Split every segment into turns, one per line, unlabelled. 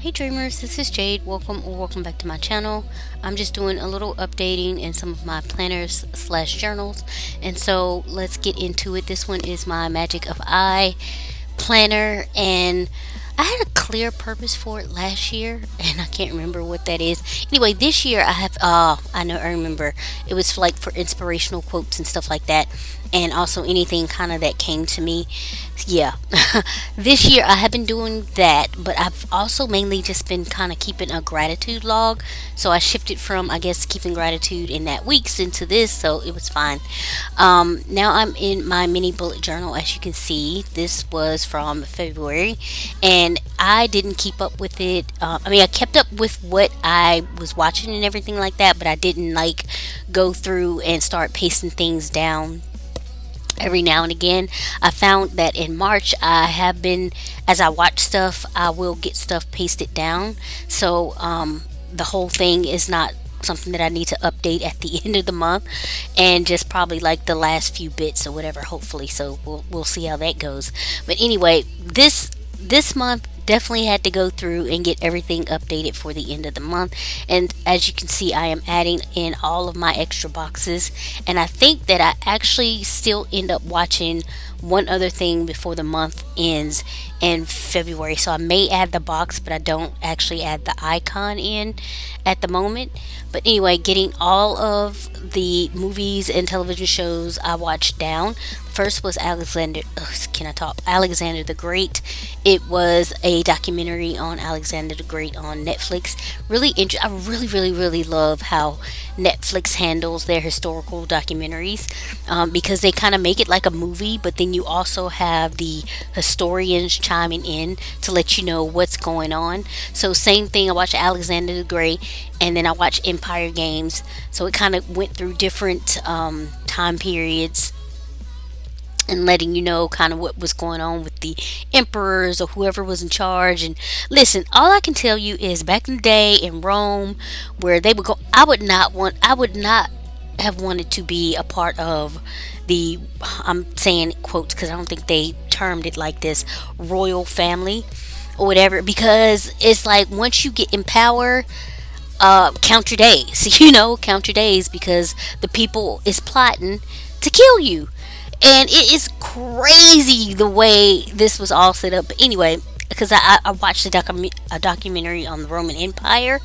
Hey dreamers, this is Jade. Welcome back to my channel. I'm just doing a little updating in some of my planners slash journals. And so let's get into it. This one is my Magic of I planner, and I had a clear purpose for it last year and I can't remember what that is. Anyway, this year I remember it was like for inspirational quotes and stuff like that, and also anything kind of that came to me. Yeah. This year I have been doing that, but I've also mainly just been kind of keeping a gratitude log. So I shifted from, I guess, keeping gratitude in that weeks into this, so it was fine. Now I'm in my mini bullet journal. As you can see, this was from February, and I didn't keep up with it. I kept up with what I was watching and everything like that, but I didn't like go through and start pasting things down every now and again. I found that in March, I have been, as I watch stuff, I will get stuff pasted down. So the whole thing is not something that I need to update at the end of the month, and just probably like the last few bits or whatever, hopefully. So we'll see how that goes. But anyway, this month definitely had to go through and get everything updated for the end of the month. And as you can see, I am adding in all of my extra boxes, and I think that I actually still end up watching one other thing before the month ends in February. So I may add the box, but I don't actually add the icon in at the moment. But anyway, getting all of the movies and television shows I watched down. First was Alexander the Great. It was a documentary on Alexander the Great on Netflix. I really love how Netflix handles their historical documentaries, because they kind of make it like a movie, but then you also have the historians chiming in to let you know what's going on. So same thing, I watched Alexander the Great, and then I watched Empire Games. So it kind of went through different time periods and letting you know kind of what was going on with the emperors or whoever was in charge. And listen, all I can tell you is back in the day in Rome, where they would go, I would not have wanted to be a part of the, I'm saying quotes because I don't think they termed it like this, royal family or whatever, because it's like once you get in power, count your days, count your days, because the people is plotting to kill you. And it is crazy the way this was all set up. But anyway, because I watched a documentary on the Roman Empire.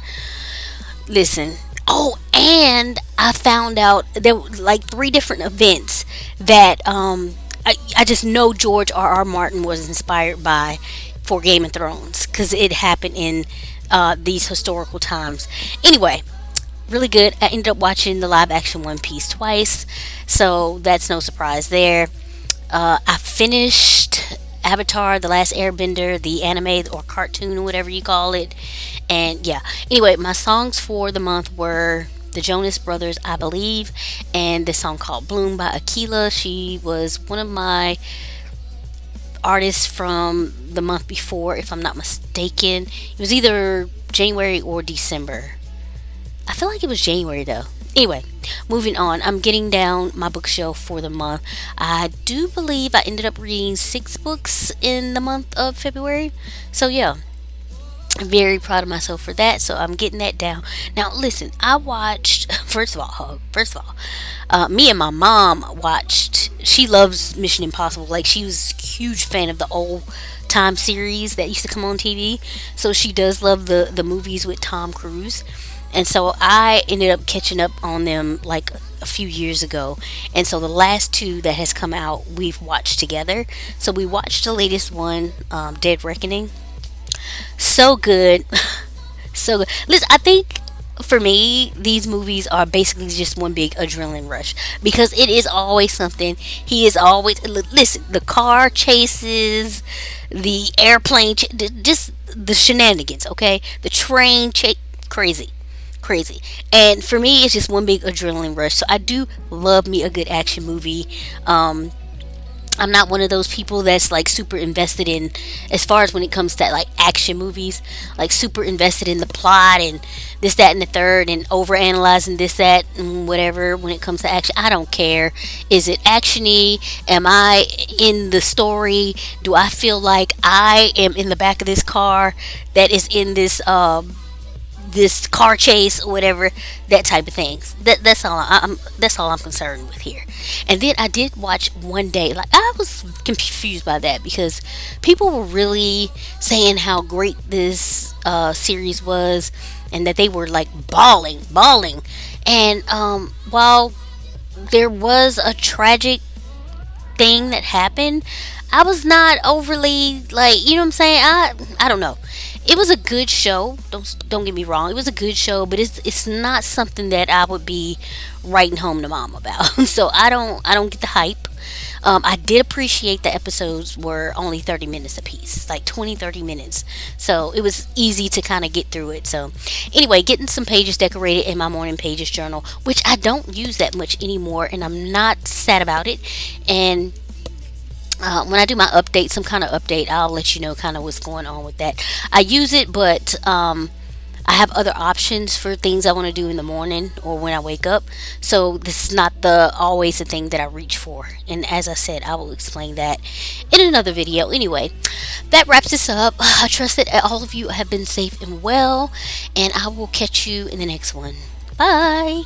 Listen, oh, and I found out there were like three different events that I just know George R. R. Martin was inspired by for Game of Thrones, because it happened in these historical times. Anyway, really good. I ended up watching the live action One Piece twice, so that's no surprise there. I finished Avatar: The Last Airbender, the anime or cartoon or whatever you call it, and yeah. Anyway, my songs for the month were the Jonas Brothers, I Believe, and this song called Bloom by Akila. She was one of my artists from the month before, if I'm not mistaken. It was either January or December. I feel like it was January though. Anyway, moving on. I'm getting down my bookshelf for the month. I do believe I ended up reading 6 books in the month of February. So yeah, I'm very proud of myself for that. So I'm getting that down. Now listen, I watched me and my mom watched. She loves Mission Impossible. Like, she was a huge fan of the old time series that used to come on TV. So she does love the movies with Tom Cruise. And so I ended up catching up on them like a few years ago. And so the last two that has come out, we've watched together. So we watched the latest one, Dead Reckoning. So good. So good. Listen, I think for me, these movies are basically just one big adrenaline rush, because it is always something. He is always, listen, the car chases, the airplane, just the shenanigans, okay? The train chase, crazy. And for me, it's just one big adrenaline rush. So I do love me a good action movie. I'm not one of those people that's like super invested in, as far as when it comes to like action movies, like super invested in the plot and this, that, and the third, and over analyzing this, that, and whatever. When it comes to action, I don't care. Is it actiony? Am I in the story? Do I feel like I am in the back of this car that is in this car chase or whatever, that type of things. That's all I'm concerned with here. And then I did watch one day, like I was confused by that because people were really saying how great this series was, and that they were like bawling. And while there was a tragic thing that happened, I was not overly like, you know what I'm saying? I don't know. It was a good show. Don't get me wrong. It was a good show, but it's not something that I would be writing home to mom about. So I don't get the hype. I did appreciate the episodes were only 30 minutes apiece, like 20-30 minutes. So it was easy to kind of get through it. So anyway, getting some pages decorated in my morning pages journal, which I don't use that much anymore, and I'm not sad about it. And when I do my update, some kind of update, I'll let you know kind of what's going on with that. I use it, but I have other options for things I want to do in the morning or when I wake up. So this is not the always the thing that I reach for. And as I said, I will explain that in another video. Anyway, that wraps this up. I trust that all of you have been safe and well, and I will catch you in the next one. Bye.